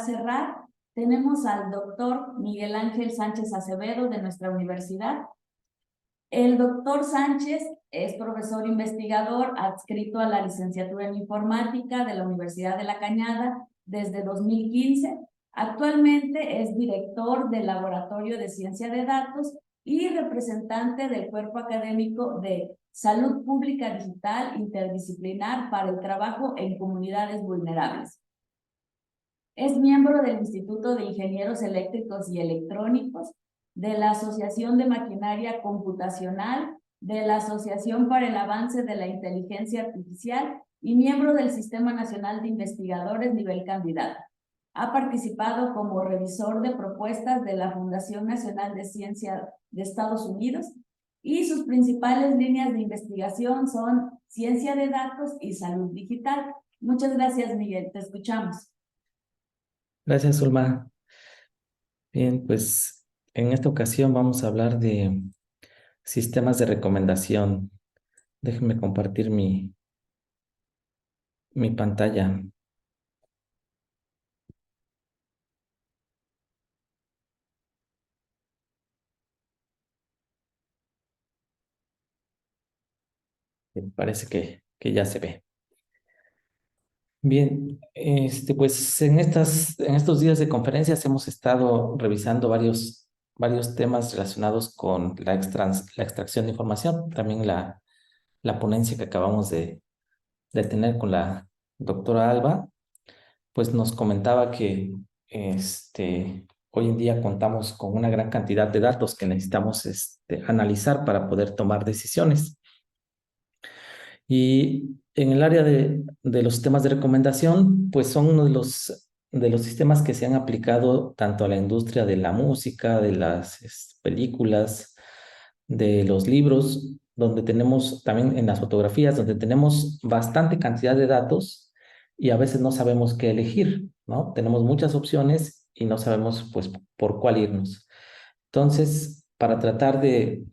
cerrar, tenemos al doctor Miguel Ángel Sánchez Acevedo de nuestra universidad. El doctor Sánchez es profesor investigador adscrito a la licenciatura en informática de la Universidad de La Cañada desde 2015. Actualmente es director del Laboratorio de Ciencia de Datos y representante del Cuerpo Académico de Salud Pública Digital Interdisciplinar para el Trabajo en Comunidades Vulnerables. Es miembro del Instituto de Ingenieros Eléctricos y Electrónicos, de la Asociación de Maquinaria Computacional, de la Asociación para el Avance de la Inteligencia Artificial y miembro del Sistema Nacional de Investigadores nivel candidato. Ha participado como revisor de propuestas de la Fundación Nacional de Ciencia de Estados Unidos y sus principales líneas de investigación son ciencia de datos y salud digital. Muchas gracias, Miguel. Te escuchamos. Gracias, Zulma. Bien, pues en esta ocasión vamos a hablar de sistemas de recomendación. Déjenme compartir mi pantalla. Parece que ya se ve. Bien, pues en estos días de conferencias hemos estado revisando varios temas relacionados con la extracción de información. También la ponencia que acabamos de tener con la doctora Alba, pues nos comentaba que hoy en día contamos con una gran cantidad de datos que necesitamos analizar para poder tomar decisiones. Y en el área de los sistemas de recomendación, pues son uno de los sistemas que se han aplicado tanto a la industria de la música, de las películas, de los libros, donde tenemos también en las fotografías, donde tenemos bastante cantidad de datos y a veces no sabemos qué elegir, ¿no? Tenemos muchas opciones y no sabemos, pues, por cuál irnos. Entonces, para tratar de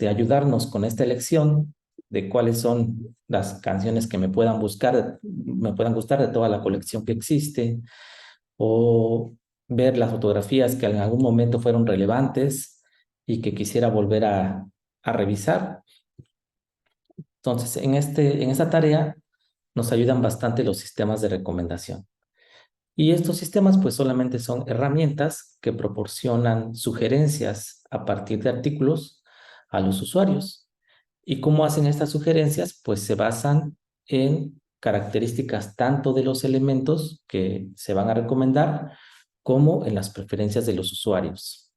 ayudarnos con esta elección de cuáles son las canciones que me puedan gustar de toda la colección que existe, o ver las fotografías que en algún momento fueron relevantes y que quisiera volver a revisar. Entonces, en esta tarea nos ayudan bastante los sistemas de recomendación. Y estos sistemas pues solamente son herramientas que proporcionan sugerencias a partir de artículos a los usuarios. ¿Y cómo hacen estas sugerencias? Pues se basan en características tanto de los elementos que se van a recomendar como en las preferencias de los usuarios.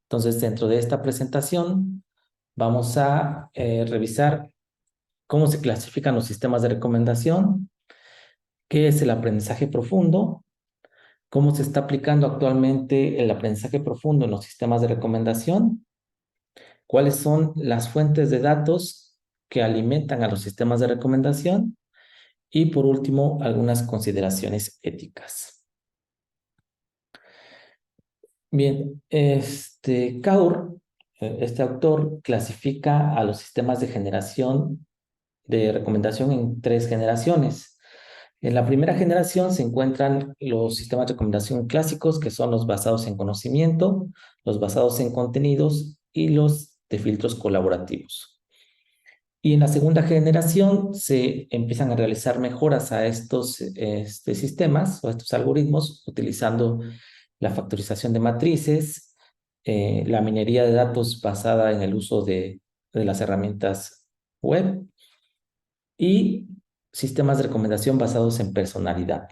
Entonces, dentro de esta presentación vamos a revisar cómo se clasifican los sistemas de recomendación, qué es el aprendizaje profundo, cómo se está aplicando actualmente el aprendizaje profundo en los sistemas de recomendación, cuáles son las fuentes de datos que alimentan a los sistemas de recomendación y, por último, algunas consideraciones éticas. Bien, Kaur, este autor, clasifica a los sistemas de generación de recomendación en 3 generaciones. En la primera generación se encuentran los sistemas de recomendación clásicos, que son los basados en conocimiento, los basados en contenidos y los de filtros colaborativos. Y en la segunda generación se empiezan a realizar mejoras a estos sistemas o a estos algoritmos utilizando la factorización de matrices, la minería de datos basada en el uso de las herramientas web y sistemas de recomendación basados en personalidad.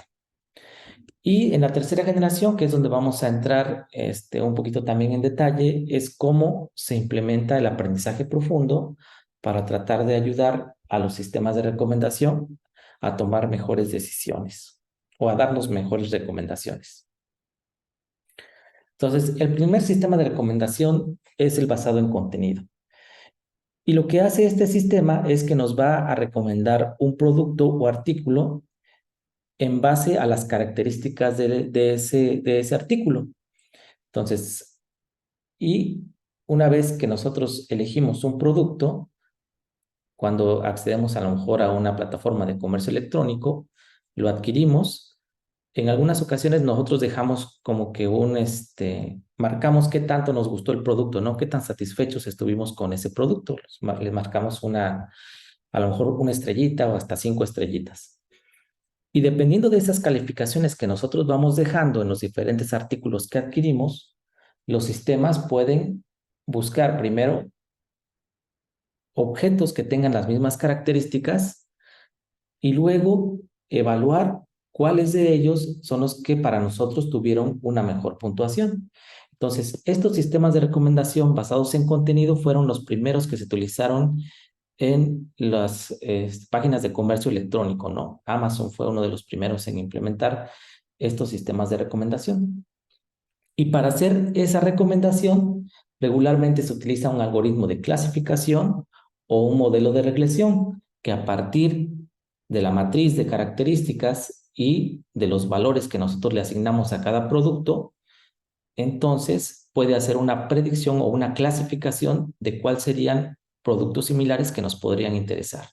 Y en la tercera generación, que es donde vamos a entrar un poquito también en detalle, es cómo se implementa el aprendizaje profundo para tratar de ayudar a los sistemas de recomendación a tomar mejores decisiones o a darnos mejores recomendaciones. Entonces, el primer sistema de recomendación es el basado en contenido. Y lo que hace este sistema es que nos va a recomendar un producto o artículo en base a las características de ese artículo. Entonces, y una vez que nosotros elegimos un producto, cuando accedemos a lo mejor a una plataforma de comercio electrónico, lo adquirimos, en algunas ocasiones nosotros dejamos como que marcamos qué tanto nos gustó el producto, ¿no? Qué tan satisfechos estuvimos con ese producto. Le marcamos a lo mejor una estrellita o hasta 5 estrellitas. Y dependiendo de esas calificaciones que nosotros vamos dejando en los diferentes artículos que adquirimos, los sistemas pueden buscar primero objetos que tengan las mismas características y luego evaluar cuáles de ellos son los que para nosotros tuvieron una mejor puntuación. Entonces, estos sistemas de recomendación basados en contenido fueron los primeros que se utilizaron en las páginas de comercio electrónico, ¿no? Amazon fue uno de los primeros en implementar estos sistemas de recomendación. Y para hacer esa recomendación, regularmente se utiliza un algoritmo de clasificación o un modelo de regresión que a partir de la matriz de características y de los valores que nosotros le asignamos a cada producto, entonces puede hacer una predicción o una clasificación de cuáles serían productos similares que nos podrían interesar.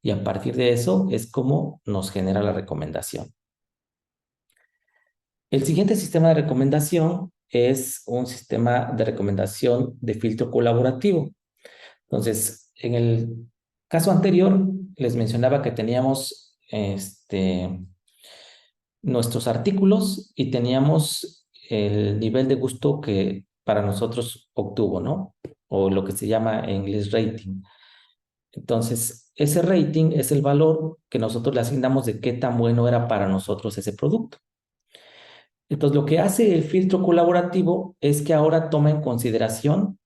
Y a partir de eso es como nos genera la recomendación. El siguiente sistema de recomendación es un sistema de recomendación de filtro colaborativo. Entonces, en el caso anterior, les mencionaba que teníamos nuestros artículos y teníamos el nivel de gusto que para nosotros obtuvo, ¿no? O lo que se llama en inglés rating. Entonces, ese rating es el valor que nosotros le asignamos de qué tan bueno era para nosotros ese producto. Entonces, lo que hace el filtro colaborativo es que ahora toma en consideración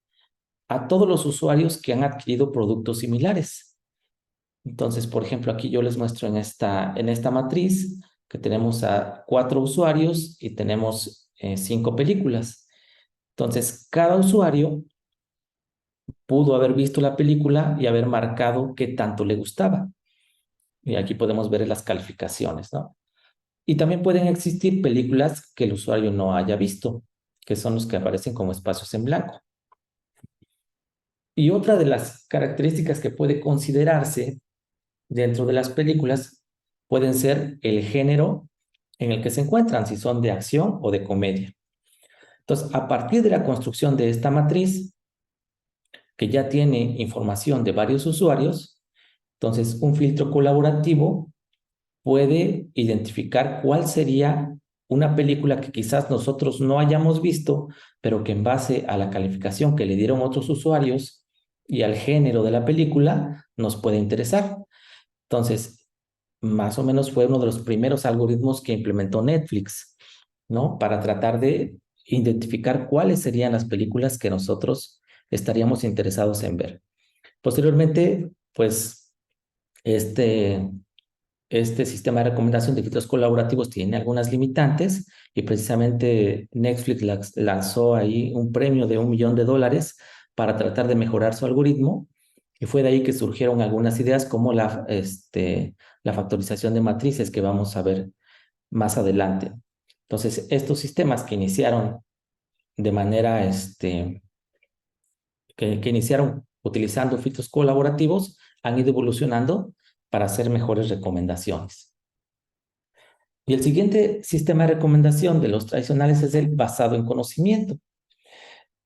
a todos los usuarios que han adquirido productos similares. Entonces, por ejemplo, aquí yo les muestro en esta matriz que tenemos a 4 usuarios y tenemos 5 películas. Entonces, cada usuario pudo haber visto la película y haber marcado qué tanto le gustaba. Y aquí podemos ver las calificaciones, ¿no? Y también pueden existir películas que el usuario no haya visto, que son los que aparecen como espacios en blanco. Y otra de las características que puede considerarse dentro de las películas pueden ser el género en el que se encuentran, si son de acción o de comedia. Entonces, a partir de la construcción de esta matriz, que ya tiene información de varios usuarios, entonces un filtro colaborativo puede identificar cuál sería una película que quizás nosotros no hayamos visto, pero que en base a la calificación que le dieron otros usuarios y al género de la película nos puede interesar. Entonces, más o menos fue uno de los primeros algoritmos que implementó Netflix, ¿no? Para tratar de identificar cuáles serían las películas que nosotros estaríamos interesados en ver. Posteriormente, pues, este sistema de recomendación de filtros colaborativos tiene algunas limitantes y precisamente Netflix lanzó ahí un premio de $1 millón para tratar de mejorar su algoritmo y fue de ahí que surgieron algunas ideas como la factorización de matrices que vamos a ver más adelante. Entonces, estos sistemas que iniciaron de manera, que iniciaron utilizando filtros colaborativos han ido evolucionando para hacer mejores recomendaciones. Y el siguiente sistema de recomendación de los tradicionales es el basado en conocimiento.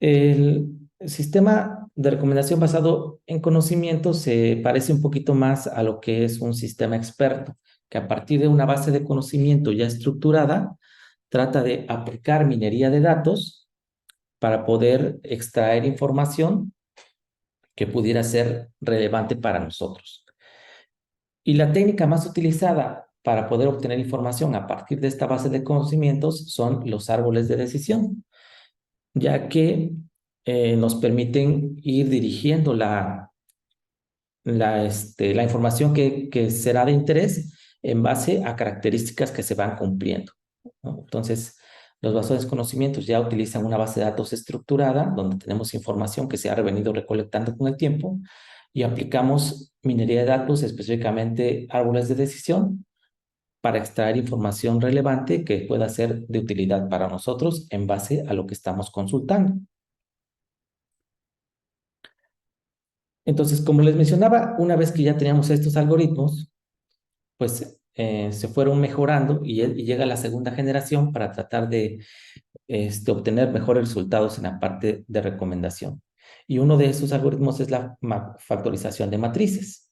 El sistema de recomendación basado en conocimiento se parece un poquito más a lo que es un sistema experto, que a partir de una base de conocimiento ya estructurada, trata de aplicar minería de datos para poder extraer información que pudiera ser relevante para nosotros. Y la técnica más utilizada para poder obtener información a partir de esta base de conocimientos son los árboles de decisión, ya que nos permiten ir dirigiendo la información que será de interés en base a características que se van cumpliendo, ¿no? Entonces, los basados en conocimientos ya utilizan una base de datos estructurada donde tenemos información que se ha venido recolectando con el tiempo y aplicamos minería de datos, específicamente árboles de decisión, para extraer información relevante que pueda ser de utilidad para nosotros en base a lo que estamos consultando. Entonces, como les mencionaba, una vez que ya teníamos estos algoritmos, pues se fueron mejorando y llega la segunda generación para tratar de obtener mejores resultados en la parte de recomendación. Y uno de esos algoritmos es la factorización de matrices.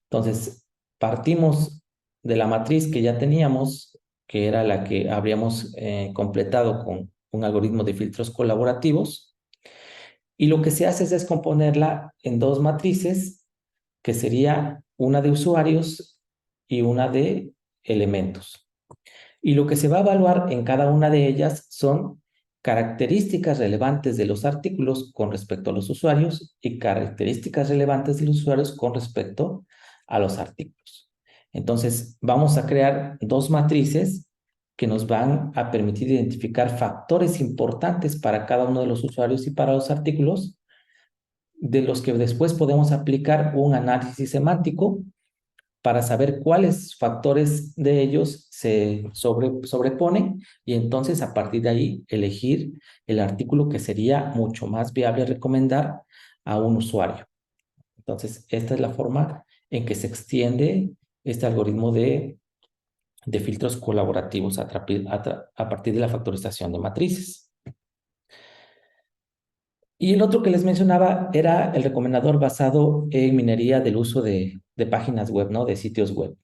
Entonces, partimos de la matriz que ya teníamos, que era la que habríamos completado con un algoritmo de filtros colaborativos, y lo que se hace es descomponerla en dos matrices, que sería una de usuarios y una de elementos. Y lo que se va a evaluar en cada una de ellas son características relevantes de los artículos con respecto a los usuarios y características relevantes de los usuarios con respecto a los artículos. Entonces, vamos a crear dos matrices que nos van a permitir identificar factores importantes para cada uno de los usuarios y para los artículos, de los que después podemos aplicar un análisis semántico para saber cuáles factores de ellos se sobreponen y entonces a partir de ahí elegir el artículo que sería mucho más viable recomendar a un usuario. Entonces, esta es la forma en que se extiende este algoritmo de filtros colaborativos a partir de la factorización de matrices. Y el otro que les mencionaba era el recomendador basado en minería del uso de páginas web, ¿no? De sitios web.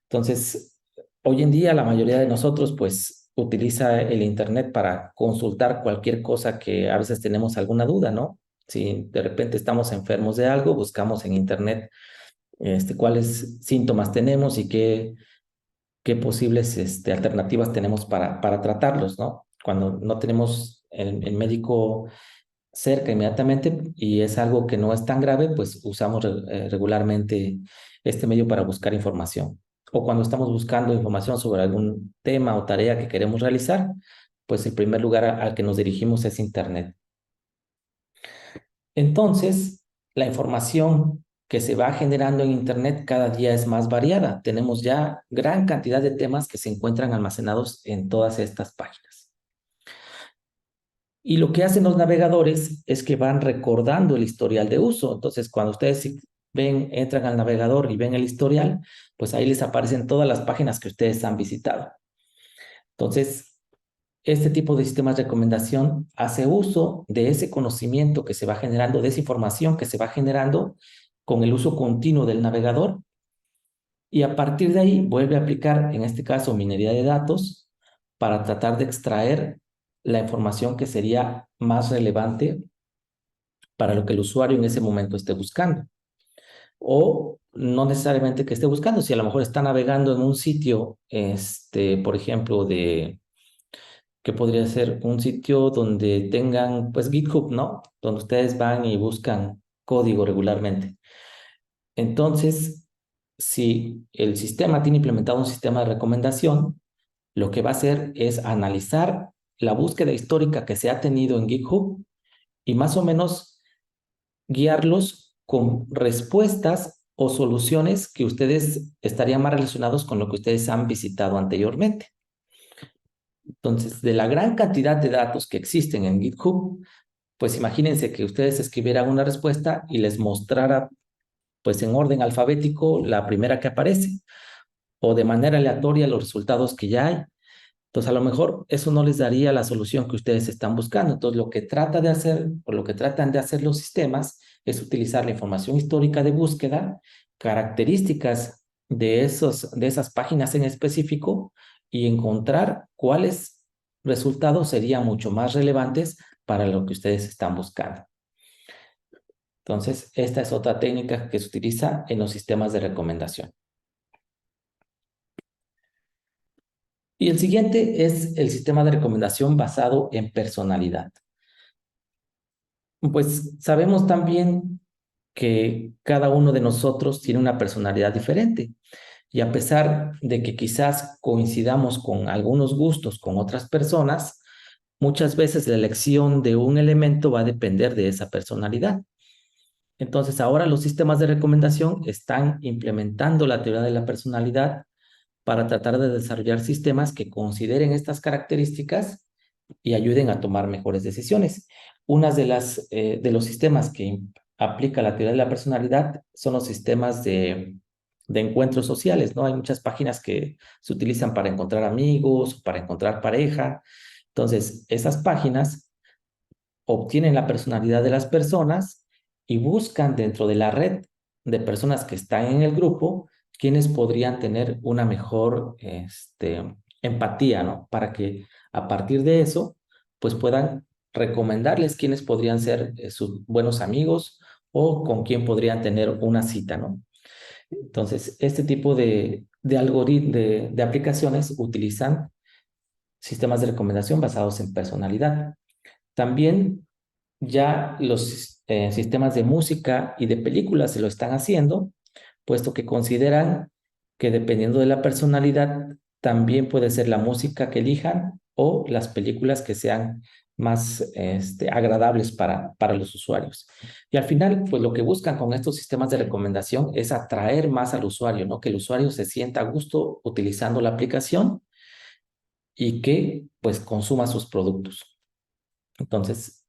Entonces, hoy en día la mayoría de nosotros pues utiliza el internet para consultar cualquier cosa que a veces tenemos alguna duda, ¿no? Si de repente estamos enfermos de algo, buscamos en internet cuáles síntomas tenemos y qué posibles alternativas tenemos para tratarlos, ¿no? Cuando no tenemos el médico cerca inmediatamente y es algo que no es tan grave, pues usamos regularmente este medio para buscar información. O cuando estamos buscando información sobre algún tema o tarea que queremos realizar, pues el primer lugar al que nos dirigimos es Internet. Entonces, la información que se va generando en Internet cada día es más variada. Tenemos ya gran cantidad de temas que se encuentran almacenados en todas estas páginas. Y lo que hacen los navegadores es que van recordando el historial de uso. Entonces, cuando ustedes entran al navegador y ven el historial, pues ahí les aparecen todas las páginas que ustedes han visitado. Entonces, este tipo de sistemas de recomendación hace uso de ese conocimiento que se va generando, de esa información que se va generando con el uso continuo del navegador, y a partir de ahí vuelve a aplicar, en este caso, minería de datos para tratar de extraer la información que sería más relevante para lo que el usuario en ese momento esté buscando. O no necesariamente que esté buscando, si a lo mejor está navegando en un sitio, por ejemplo, que podría ser un sitio donde tengan, pues, GitHub, ¿no? Donde ustedes van y buscan código regularmente. Entonces, si el sistema tiene implementado un sistema de recomendación, lo que va a hacer es analizar la búsqueda histórica que se ha tenido en GitHub y más o menos guiarlos con respuestas o soluciones que ustedes estarían más relacionados con lo que ustedes han visitado anteriormente. Entonces, de la gran cantidad de datos que existen en GitHub, pues imagínense que ustedes escribieran una respuesta y les mostrara, pues en orden alfabético, la primera que aparece, o de manera aleatoria los resultados que ya hay. Entonces, a lo mejor eso no les daría la solución que ustedes están buscando. Entonces, lo que trata de hacer, o lo que tratan de hacer los sistemas, es utilizar la información histórica de búsqueda, características de esas páginas en específico y encontrar cuáles resultados serían mucho más relevantes para lo que ustedes están buscando. Entonces, esta es otra técnica que se utiliza en los sistemas de recomendación. Y el siguiente es el sistema de recomendación basado en personalidad. Pues sabemos también que cada uno de nosotros tiene una personalidad diferente y a pesar de que quizás coincidamos con algunos gustos con otras personas, muchas veces la elección de un elemento va a depender de esa personalidad. Entonces ahora los sistemas de recomendación están implementando la teoría de la personalidad para tratar de desarrollar sistemas que consideren estas características y ayuden a tomar mejores decisiones. Una de los sistemas que aplica la teoría de la personalidad son los sistemas de encuentros sociales, ¿no? Hay muchas páginas que se utilizan para encontrar amigos, para encontrar pareja. Entonces, esas páginas obtienen la personalidad de las personas y buscan dentro de la red de personas que están en el grupo quienes podrían tener una mejor empatía, ¿no? Para que a partir de eso, pues puedan recomendarles quiénes podrían ser sus buenos amigos o con quién podrían tener una cita, ¿no? Entonces, este tipo de aplicaciones utilizan sistemas de recomendación basados en personalidad. También ya los sistemas de música y de películas se lo están haciendo, puesto que consideran que dependiendo de la personalidad, también puede ser la música que elijan o las películas que sean más agradables para los usuarios. Y al final, pues lo que buscan con estos sistemas de recomendación es atraer más al usuario, ¿no? Que el usuario se sienta a gusto utilizando la aplicación y que pues consuma sus productos. Entonces,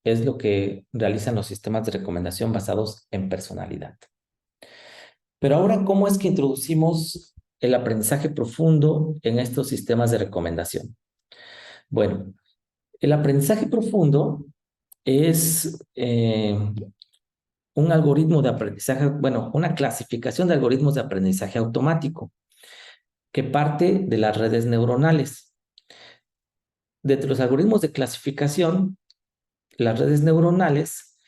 es lo que realizan los sistemas de recomendación basados en personalidad. Pero ahora, ¿cómo es que introducimos el aprendizaje profundo en estos sistemas de recomendación? Bueno, el aprendizaje profundo es un algoritmo de aprendizaje, bueno, una clasificación de algoritmos de aprendizaje automático que parte de las redes neuronales. Dentro de los algoritmos de clasificación, las redes neuronales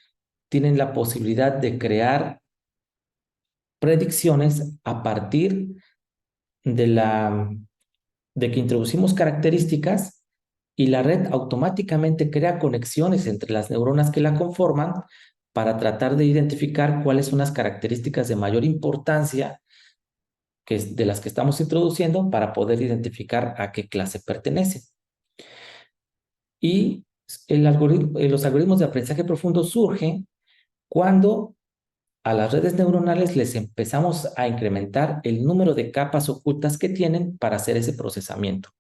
tienen la posibilidad de crear predicciones a partir de de que introducimos características y la red automáticamente crea conexiones entre las neuronas que la conforman para tratar de identificar cuáles son las características de mayor importancia de las que estamos introduciendo para poder identificar a qué clase pertenece. Y los algoritmos de aprendizaje profundo surgen cuando a las redes neuronales les empezamos a incrementar el número de capas ocultas que tienen para hacer ese procesamiento.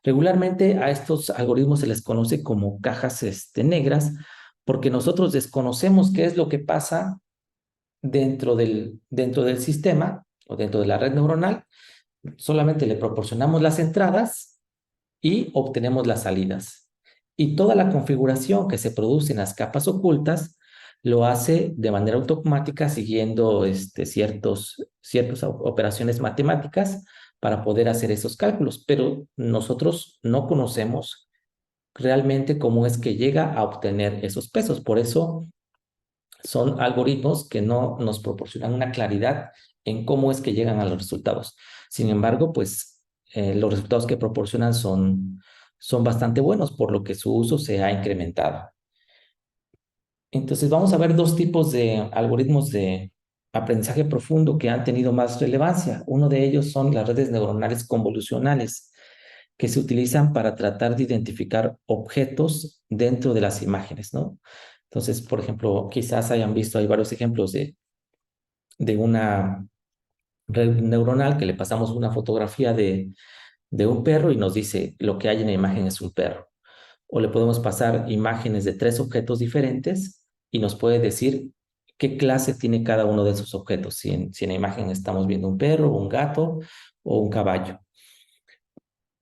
Regularmente a estos algoritmos se les conoce como cajas negras porque nosotros desconocemos qué es lo que pasa dentro del sistema o dentro de la red neuronal. Solamente le proporcionamos las entradas y obtenemos las salidas. Y toda la configuración que se produce en las capas ocultas lo hace de manera automática siguiendo ciertas operaciones matemáticas para poder hacer esos cálculos, pero nosotros no conocemos realmente cómo es que llega a obtener esos pesos. Por eso son algoritmos que no nos proporcionan una claridad en cómo es que llegan a los resultados. Sin embargo, pues los resultados que proporcionan son bastante buenos, por lo que su uso se ha incrementado. Entonces vamos a ver dos tipos de algoritmos de aprendizaje profundo que han tenido más relevancia. Uno de ellos son las redes neuronales convolucionales, que se utilizan para tratar de identificar objetos dentro de las imágenes, ¿no? Entonces, por ejemplo, quizás hayan visto, hay varios ejemplos de una red neuronal que le pasamos una fotografía de un perro y nos dice lo que hay en la imagen es un perro. O le podemos pasar imágenes de 3 objetos diferentes y nos puede decir qué clase tiene cada uno de esos objetos. Si en la imagen estamos viendo un perro, un gato o un caballo.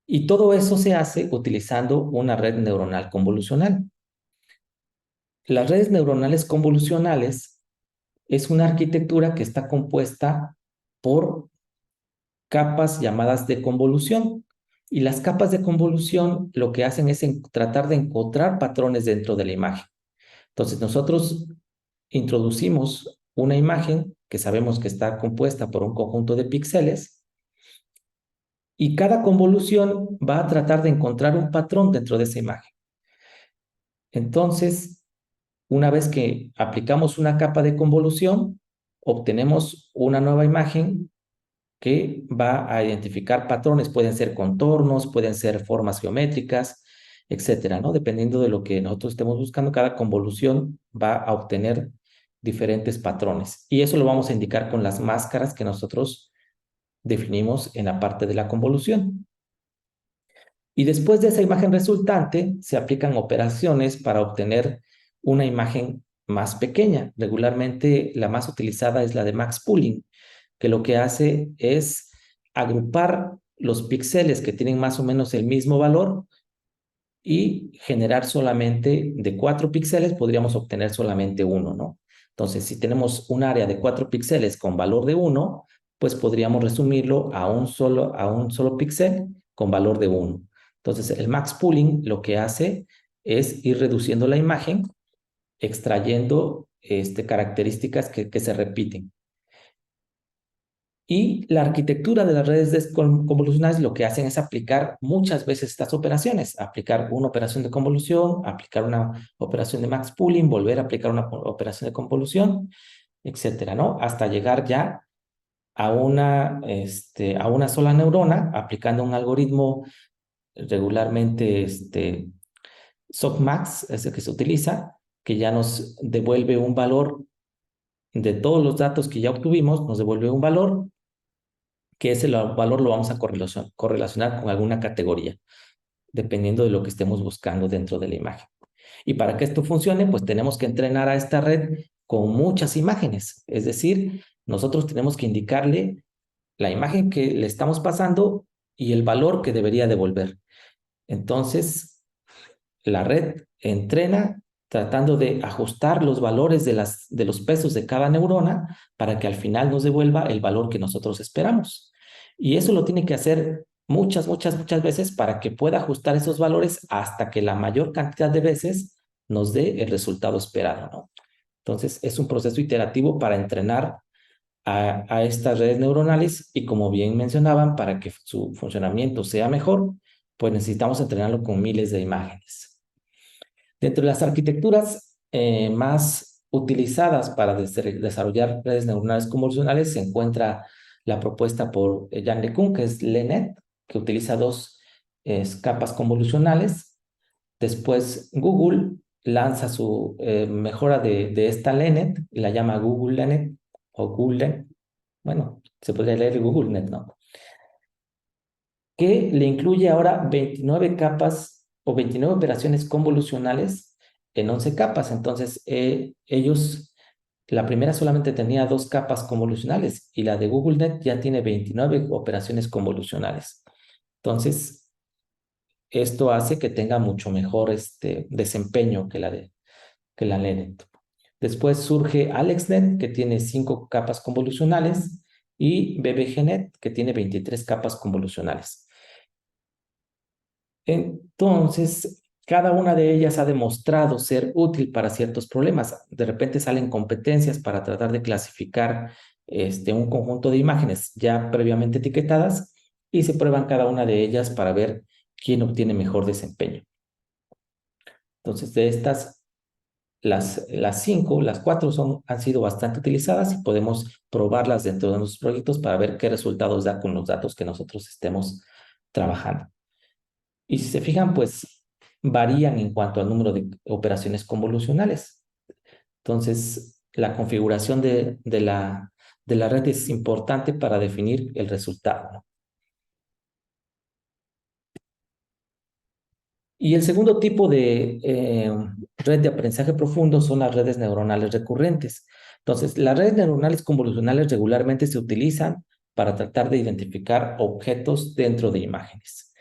Y todo eso se hace utilizando una red neuronal convolucional. Las redes neuronales convolucionales es una arquitectura que está compuesta por capas llamadas de convolución. Y las capas de convolución lo que hacen es tratar de encontrar patrones dentro de la imagen. Entonces nosotros introducimos una imagen que sabemos que está compuesta por un conjunto de píxeles y cada convolución va a tratar de encontrar un patrón dentro de esa imagen. Entonces, una vez que aplicamos una capa de convolución, obtenemos una nueva imagen que va a identificar patrones. Pueden ser contornos, pueden ser formas geométricas, etcétera, ¿no? Dependiendo de lo que nosotros estemos buscando, cada convolución va a obtener diferentes patrones. Y eso lo vamos a indicar con las máscaras que nosotros definimos en la parte de la convolución. Y después de esa imagen resultante, se aplican operaciones para obtener una imagen más pequeña. Regularmente la más utilizada es la de max pooling, que lo que hace es agrupar los píxeles que tienen más o menos el mismo valor y generar solamente de 4 píxeles, podríamos obtener solamente uno, ¿no? Entonces, si tenemos un área de 4 píxeles con valor de 1, pues podríamos resumirlo a un solo píxel con valor de 1. Entonces, el max pooling lo que hace es ir reduciendo la imagen, extrayendo características que se repiten. Y la arquitectura de las redes convolucionales lo que hacen es aplicar muchas veces estas operaciones, aplicar una operación de convolución, aplicar una operación de max pooling, volver a aplicar una operación de convolución, etcétera, ¿no? Hasta llegar ya a una sola neurona, aplicando un algoritmo regularmente softmax, es el que se utiliza, que ya nos devuelve un valor de todos los datos que ya obtuvimos, nos devuelve un valor que ese valor lo vamos a correlacionar con alguna categoría, dependiendo de lo que estemos buscando dentro de la imagen. Y para que esto funcione, pues tenemos que entrenar a esta red con muchas imágenes. Es decir, nosotros tenemos que indicarle la imagen que le estamos pasando y el valor que debería devolver. Entonces, la red entrena tratando de ajustar los valores de los pesos de cada neurona para que al final nos devuelva el valor que nosotros esperamos. Y eso lo tiene que hacer muchas veces para que pueda ajustar esos valores hasta que la mayor cantidad de veces nos dé el resultado esperado, ¿no? Entonces, es un proceso iterativo para entrenar a estas redes neuronales y como bien mencionaban, para que su funcionamiento sea mejor, pues necesitamos entrenarlo con miles de imágenes. Dentro de las arquitecturas más utilizadas para desarrollar redes neuronales convolucionales se encuentra la propuesta por Yann LeCun, que es LeNet, que utiliza 2 capas convolucionales. Después Google lanza su mejora de esta LeNet, y la llama Google LeNet o Google, bueno, se podría leer GoogleNet, ¿no? Que le incluye ahora 29 capas o 29 operaciones convolucionales en 11 capas. Entonces, la primera solamente tenía 2 capas convolucionales y la de GoogleNet ya tiene 29 operaciones convolucionales. Entonces, esto hace que tenga mucho mejor desempeño que la LeNet. Después surge AlexNet, que tiene 5 capas convolucionales, y BBGNet, que tiene 23 capas convolucionales. Entonces, cada una de ellas ha demostrado ser útil para ciertos problemas. De repente salen competencias para tratar de clasificar un conjunto de imágenes ya previamente etiquetadas y se prueban cada una de ellas para ver quién obtiene mejor desempeño. Entonces, de estas, las 5, las 4 han sido bastante utilizadas y podemos probarlas dentro de nuestros proyectos para ver qué resultados da con los datos que nosotros estemos trabajando. Y si se fijan, pues varían en cuanto al número de operaciones convolucionales. Entonces, la configuración de la red es importante para definir el resultado, ¿no? Y el segundo tipo de red de aprendizaje profundo son las redes neuronales recurrentes. Entonces, las redes neuronales convolucionales regularmente se utilizan para tratar de identificar objetos dentro de imágenes.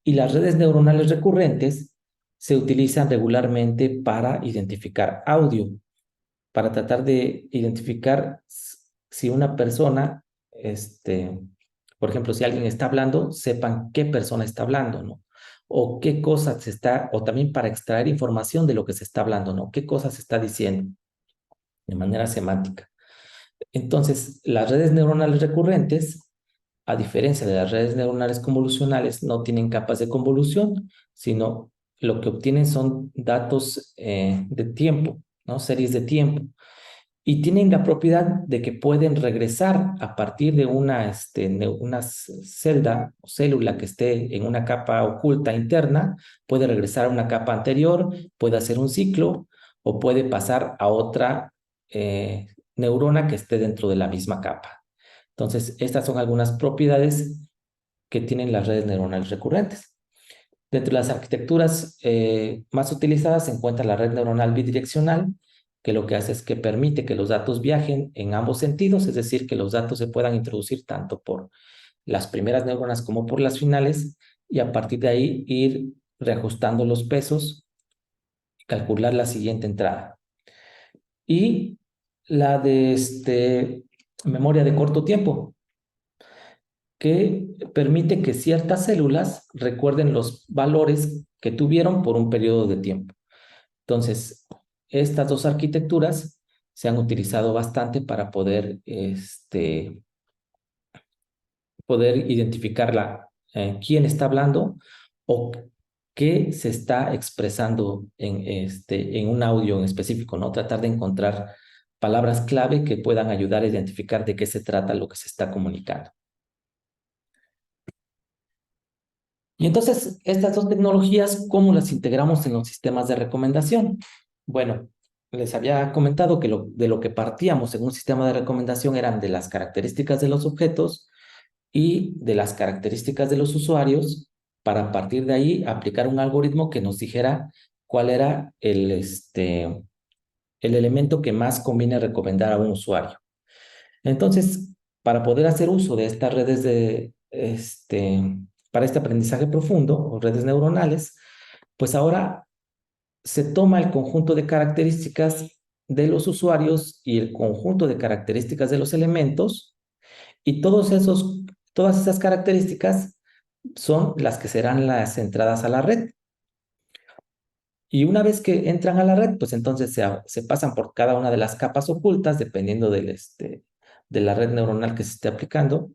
Y las redes neuronales recurrentes se utilizan regularmente para identificar audio, para tratar de identificar si una persona, por ejemplo, si alguien está hablando, sepan qué persona está hablando, ¿no? O qué cosas o también para extraer información de lo que se está hablando, ¿no? ¿Qué cosas se está diciendo de manera semántica? Entonces, las redes neuronales recurrentes, a diferencia de las redes neuronales convolucionales, no tienen capas de convolución, sino lo que obtienen son datos de tiempo, ¿no? Series de tiempo. Y tienen la propiedad de que pueden regresar a partir de una celda o célula que esté en una capa oculta interna, puede regresar a una capa anterior, puede hacer un ciclo o puede pasar a otra neurona que esté dentro de la misma capa. Entonces, estas son algunas propiedades que tienen las redes neuronales recurrentes. Dentro de las arquitecturas más utilizadas se encuentra la red neuronal bidireccional, que lo que hace es que permite que los datos viajen en ambos sentidos, es decir, que los datos se puedan introducir tanto por las primeras neuronas como por las finales, y a partir de ahí ir reajustando los pesos y calcular la siguiente entrada. Y la de memoria de corto tiempo, que permite que ciertas células recuerden los valores que tuvieron por un periodo de tiempo. Entonces, estas dos arquitecturas se han utilizado bastante para poder identificar quién está hablando o qué se está expresando en un audio en específico, ¿no? Tratar de encontrar palabras clave que puedan ayudar a identificar de qué se trata lo que se está comunicando. Y entonces, estas dos tecnologías, ¿cómo las integramos en los sistemas de recomendación? Bueno, les había comentado que de lo que partíamos en un sistema de recomendación eran de las características de los objetos y de las características de los usuarios, para a partir de ahí aplicar un algoritmo que nos dijera cuál era el elemento que más conviene recomendar a un usuario. Entonces, para poder hacer uso de estas redes para este aprendizaje profundo o redes neuronales, pues ahora se toma el conjunto de características de los usuarios y el conjunto de características de los elementos, y todas esas características son las que serán las entradas a la red. Y una vez que entran a la red, pues entonces se pasan por cada una de las capas ocultas, dependiendo de la red neuronal que se esté aplicando,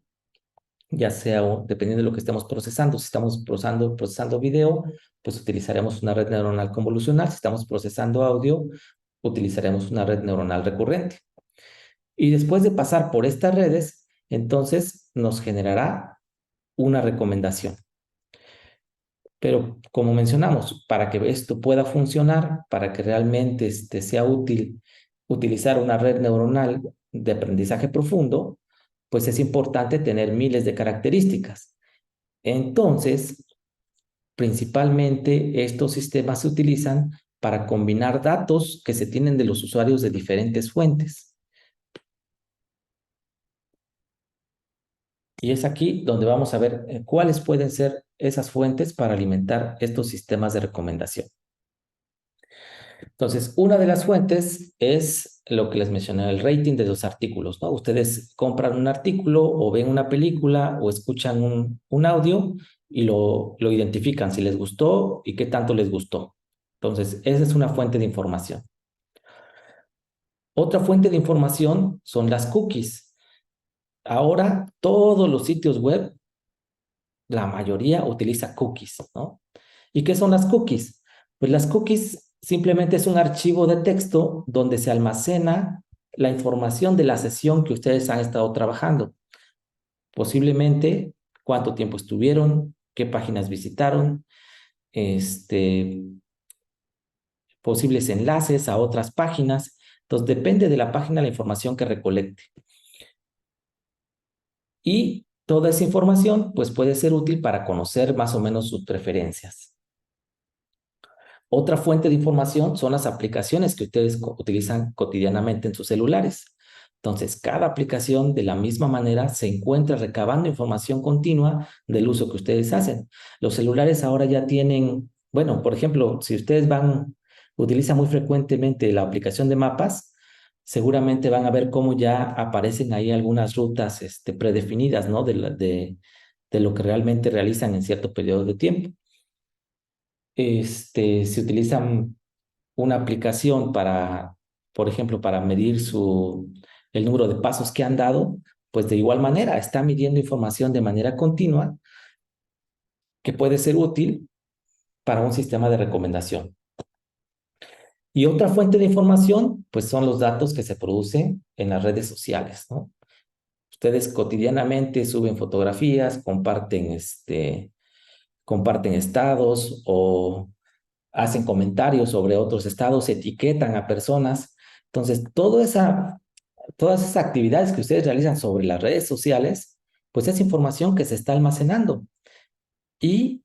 ya sea dependiendo de lo que estemos procesando. Si estamos procesando video, pues utilizaremos una red neuronal convolucional. Si estamos procesando audio, utilizaremos una red neuronal recurrente. Y después de pasar por estas redes, entonces nos generará una recomendación. Pero como mencionamos, para que esto pueda funcionar, para que realmente sea útil utilizar una red neuronal de aprendizaje profundo, pues es importante tener miles de características. Entonces, principalmente estos sistemas se utilizan para combinar datos que se tienen de los usuarios de diferentes fuentes. Y es aquí donde vamos a ver cuáles pueden ser esas fuentes para alimentar estos sistemas de recomendación. Entonces, una de las fuentes es lo que les mencioné, el rating de los artículos, ¿no? Ustedes compran un artículo o ven una película o escuchan un audio y lo identifican, si les gustó y qué tanto les gustó. Entonces, esa es una fuente de información. Otra fuente de información son las cookies. Ahora, todos los sitios web, la mayoría utiliza cookies, ¿no? ¿Y qué son las cookies? Pues las cookies simplemente es un archivo de texto donde se almacena la información de la sesión que ustedes han estado trabajando. Posiblemente cuánto tiempo estuvieron, qué páginas visitaron, posibles enlaces a otras páginas. Entonces depende de la página la información que recolecte. Y toda esa información pues puede ser útil para conocer más o menos sus preferencias. Otra fuente de información son las aplicaciones que ustedes utilizan cotidianamente en sus celulares. Entonces, cada aplicación de la misma manera se encuentra recabando información continua del uso que ustedes hacen. Los celulares ahora ya tienen, bueno, por ejemplo, si ustedes utilizan muy frecuentemente la aplicación de mapas, seguramente van a ver cómo ya aparecen ahí algunas rutas predefinidas, ¿no? De lo que realmente realizan en cierto periodo de tiempo. Si utilizan una aplicación por ejemplo, para medir el número de pasos que han dado, pues de igual manera está midiendo información de manera continua que puede ser útil para un sistema de recomendación. Y otra fuente de información, pues son los datos que se producen en las redes sociales, ¿no? Ustedes cotidianamente suben fotografías, comparten estados o hacen comentarios sobre otros estados, etiquetan a personas. Entonces, todas esas actividades que ustedes realizan sobre las redes sociales, pues es información que se está almacenando y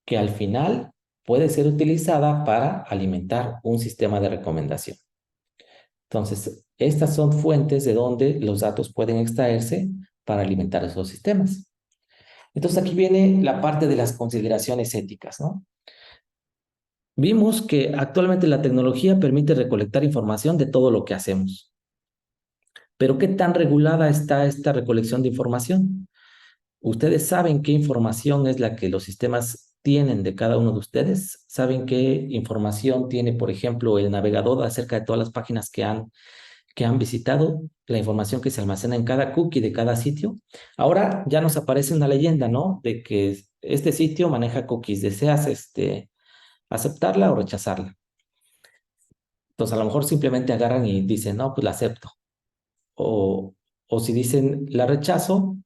que al final puede ser utilizada para alimentar un sistema de recomendación. Entonces, estas son fuentes de donde los datos pueden extraerse para alimentar esos sistemas. Entonces, aquí viene la parte de las consideraciones éticas, ¿no? Vimos que actualmente la tecnología permite recolectar información de todo lo que hacemos. Pero ¿qué tan regulada está esta recolección de información? ¿Ustedes saben qué información es la que los sistemas tienen de cada uno de ustedes? ¿Saben qué información tiene, por ejemplo, el navegador acerca de todas las páginas que han visitado? La información que se almacena en cada cookie de cada sitio. Ahora ya nos aparece una leyenda, ¿no? De que este sitio maneja cookies. ¿Deseas aceptarla o rechazarla? Entonces, a lo mejor simplemente agarran y dicen, no, pues la acepto. O, o si dicen, la rechazo,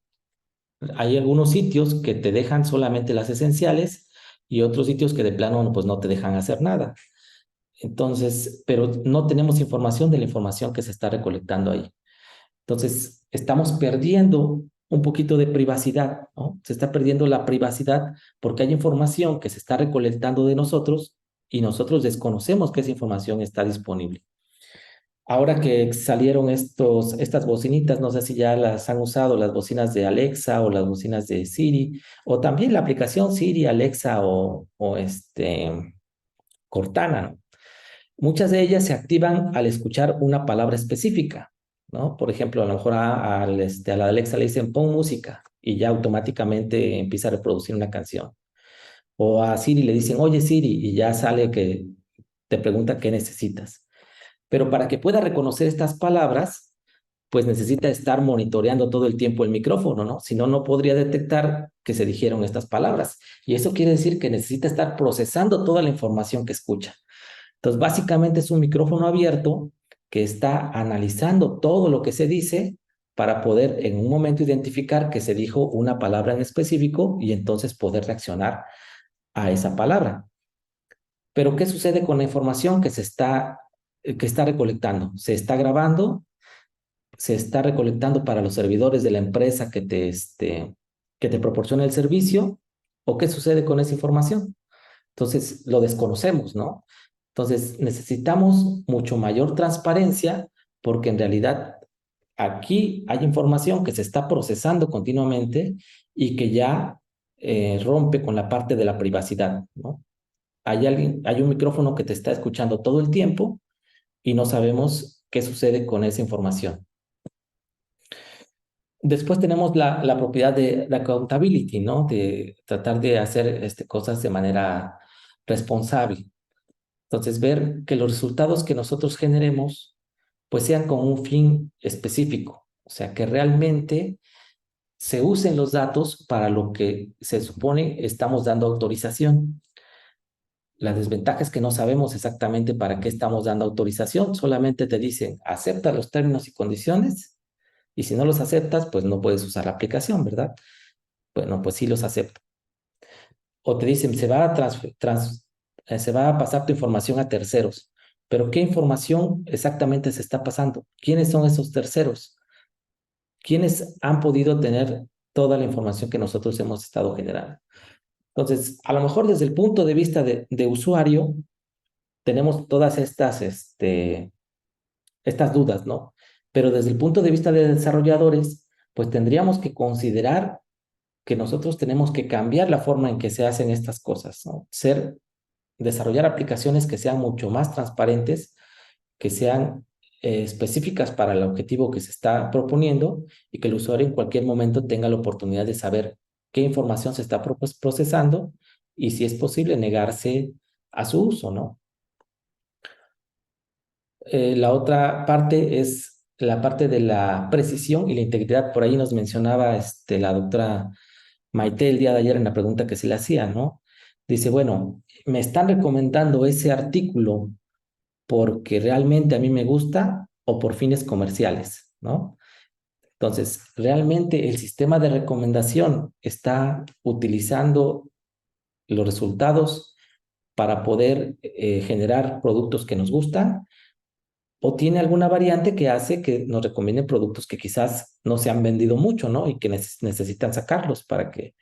hay algunos sitios que te dejan solamente las esenciales y otros sitios que de plano pues no te dejan hacer nada. Entonces, pero no tenemos información de la información que se está recolectando ahí. Entonces, estamos perdiendo un poquito de privacidad, ¿no? Se está perdiendo la privacidad porque hay información que se está recolectando de nosotros y nosotros desconocemos que esa información está disponible. Ahora que salieron estas bocinitas, no sé si ya las han usado, las bocinas de Alexa o las bocinas de Siri, o también la aplicación Siri, Alexa o Cortana, ¿no? Muchas de ellas se activan al escuchar una palabra específica, ¿no? Por ejemplo, a lo mejor a la Alexa le dicen pon música y ya automáticamente empieza a reproducir una canción. O a Siri le dicen, oye Siri, y ya sale que te pregunta qué necesitas. Pero para que pueda reconocer estas palabras, pues necesita estar monitoreando todo el tiempo el micrófono, ¿no? Si no, no podría detectar que se dijeron estas palabras. Y eso quiere decir que necesita estar procesando toda la información que escucha. Entonces, básicamente es un micrófono abierto que está analizando todo lo que se dice para poder en un momento identificar que se dijo una palabra en específico y entonces poder reaccionar a esa palabra. Pero ¿qué sucede con la información que está recolectando? Se está grabando, se está recolectando para los servidores de la empresa que te proporciona el servicio, ¿o qué sucede con esa información? Entonces, lo desconocemos, ¿no? Entonces, necesitamos mucho mayor transparencia porque en realidad aquí hay información que se está procesando continuamente y que ya rompe con la parte de la privacidad, ¿no? Hay un micrófono que te está escuchando todo el tiempo y no sabemos qué sucede con esa información. Después tenemos la propiedad de accountability, ¿no? De tratar de hacer cosas de manera responsable. Entonces, ver que los resultados que nosotros generemos, pues sean con un fin específico. O sea, que realmente se usen los datos para lo que se supone estamos dando autorización. La desventaja es que no sabemos exactamente para qué estamos dando autorización. Solamente te dicen, acepta los términos y condiciones. Y si no los aceptas, pues no puedes usar la aplicación, ¿verdad? Bueno, pues sí los acepto. O te dicen, se va a pasar tu información a terceros. Pero ¿qué información exactamente se está pasando? ¿Quiénes son esos terceros? ¿Quiénes han podido tener toda la información que nosotros hemos estado generando? Entonces, a lo mejor desde el punto de vista de usuario, tenemos todas estas dudas, ¿no? Pero desde el punto de vista de desarrolladores, pues tendríamos que considerar que nosotros tenemos que cambiar la forma en que se hacen estas cosas, ¿no? Desarrollar aplicaciones que sean mucho más transparentes, que sean específicas para el objetivo que se está proponiendo y que el usuario en cualquier momento tenga la oportunidad de saber qué información se está procesando y si es posible negarse a su uso, ¿no? La otra parte es la parte de la precisión y la integridad. Por ahí nos mencionaba la doctora Maite el día de ayer en la pregunta que se le hacía, ¿no? Dice, bueno, me están recomendando ese artículo porque realmente a mí me gusta o por fines comerciales, ¿no? Entonces, realmente el sistema de recomendación está utilizando los resultados para poder generar productos que nos gustan o tiene alguna variante que hace que nos recomienden productos que quizás no se han vendido mucho, ¿no? Y que necesitan sacarlos para que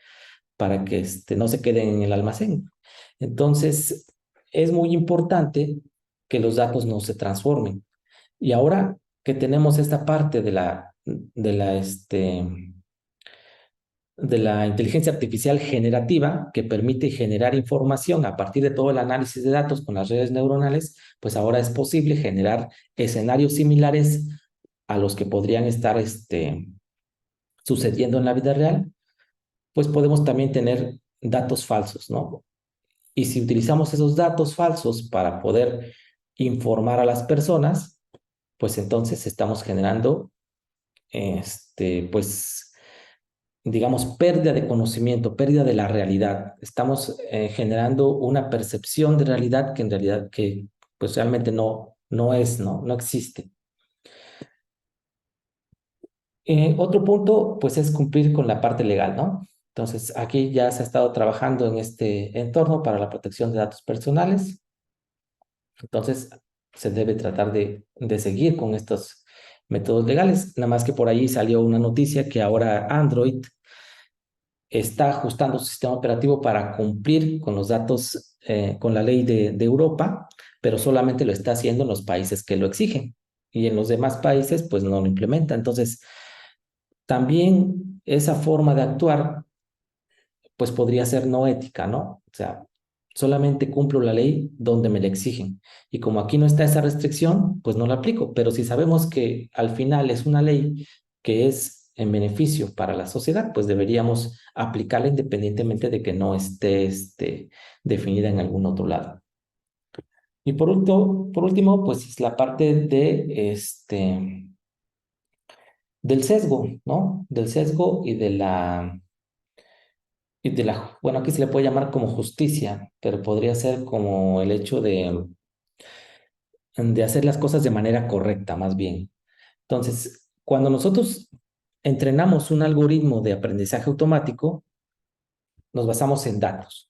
no se queden en el almacén. Entonces, es muy importante que los datos no se transformen. Y ahora que tenemos esta parte de la inteligencia artificial generativa que permite generar información a partir de todo el análisis de datos con las redes neuronales, pues ahora es posible generar escenarios similares a los que podrían estar sucediendo en la vida real, pues podemos también tener datos falsos, ¿no? Y si utilizamos esos datos falsos para poder informar a las personas, pues entonces estamos generando, pues, digamos, pérdida de conocimiento, pérdida de la realidad. Estamos generando una percepción de realidad que en realidad, que pues realmente no es, ¿no? No existe. Otro punto, pues, es cumplir con la parte legal, ¿no? Entonces, aquí ya se ha estado trabajando en este entorno para la protección de datos personales. Entonces, se debe tratar de seguir con estos métodos legales. Nada más que por ahí salió una noticia que ahora Android está ajustando su sistema operativo para cumplir con los datos, con la ley de Europa, pero solamente lo está haciendo en los países que lo exigen. Y en los demás países, pues no lo implementa. Entonces, también esa forma de actuar pues podría ser no ética, ¿no? O sea, solamente cumplo la ley donde me la exigen. Y como aquí no está esa restricción, pues no la aplico. Pero si sabemos que al final es una ley que es en beneficio para la sociedad, pues deberíamos aplicarla independientemente de que no esté definida en algún otro lado. Y por último, pues es la parte del sesgo, ¿no? Del sesgo bueno, aquí se le puede llamar como justicia, pero podría ser como el hecho de hacer las cosas de manera correcta, más bien. Entonces, cuando nosotros entrenamos un algoritmo de aprendizaje automático, nos basamos en datos,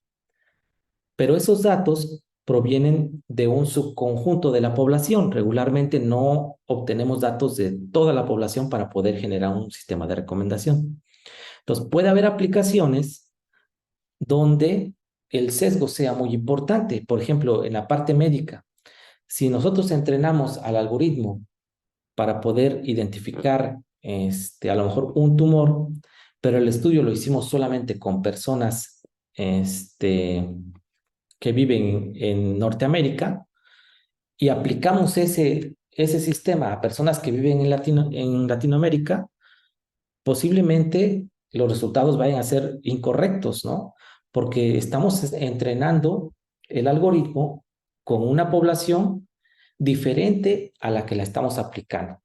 pero esos datos provienen de un subconjunto de la población. Regularmente no obtenemos datos de toda la población para poder generar un sistema de recomendación. Entonces, puede haber aplicaciones donde el sesgo sea muy importante. Por ejemplo, en la parte médica, si nosotros entrenamos al algoritmo para poder identificar a lo mejor un tumor, pero el estudio lo hicimos solamente con personas que viven en Norteamérica y aplicamos ese sistema a personas que viven en Latinoamérica, posiblemente los resultados vayan a ser incorrectos, ¿no? Porque estamos entrenando el algoritmo con una población diferente a la que la estamos aplicando.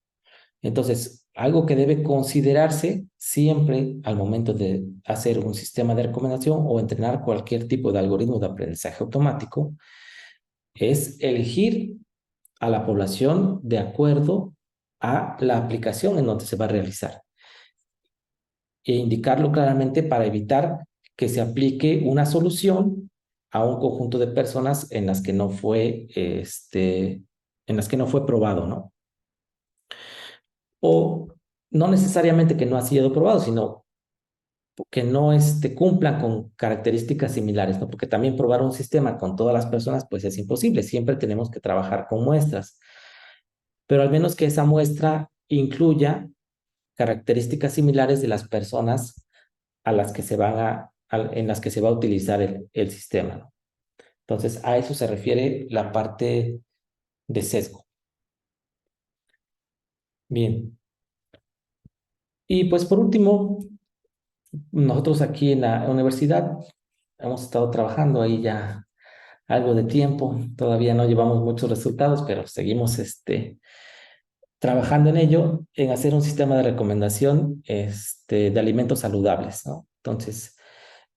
Entonces, algo que debe considerarse siempre al momento de hacer un sistema de recomendación o entrenar cualquier tipo de algoritmo de aprendizaje automático es elegir a la población de acuerdo a la aplicación en donde se va a realizar e indicarlo claramente para evitar que se aplique una solución a un conjunto de personas en las que no fue, en las que no fue probado, ¿no? O no necesariamente que no ha sido probado, sino que no cumplan con características similares, ¿no? Porque también probar un sistema con todas las personas, pues es imposible. Siempre tenemos que trabajar con muestras, pero al menos que esa muestra incluya características similares de las personas a las que en las que se va a utilizar el sistema, ¿no? Entonces, a eso se refiere la parte de sesgo. Bien. Y pues por último, nosotros aquí en la universidad hemos estado trabajando ahí ya algo de tiempo. Todavía no llevamos muchos resultados, pero seguimos trabajando en ello, en hacer un sistema de recomendación de alimentos saludables, ¿no? Entonces,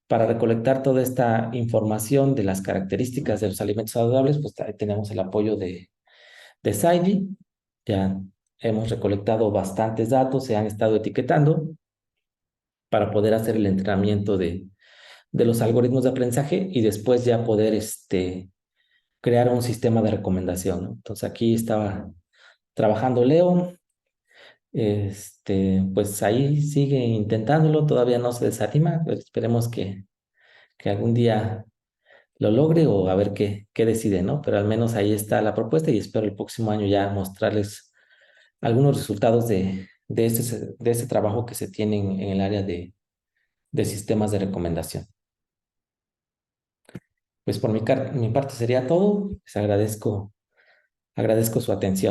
para recolectar toda esta información de las características de los alimentos saludables, pues tenemos el apoyo de Saidi. Ya hemos recolectado bastantes datos, se han estado etiquetando para poder hacer el entrenamiento de los algoritmos de aprendizaje y después ya poder crear un sistema de recomendación, ¿no? Entonces aquí estaba trabajando Leo, pues ahí sigue intentándolo, todavía no se desanima, pero esperemos que algún día lo logre o a ver qué decide, ¿no? Pero al menos ahí está la propuesta y espero el próximo año ya mostrarles algunos resultados de este trabajo que se tienen en el área de sistemas de recomendación. Pues por mi parte sería todo. Les agradezco su atención.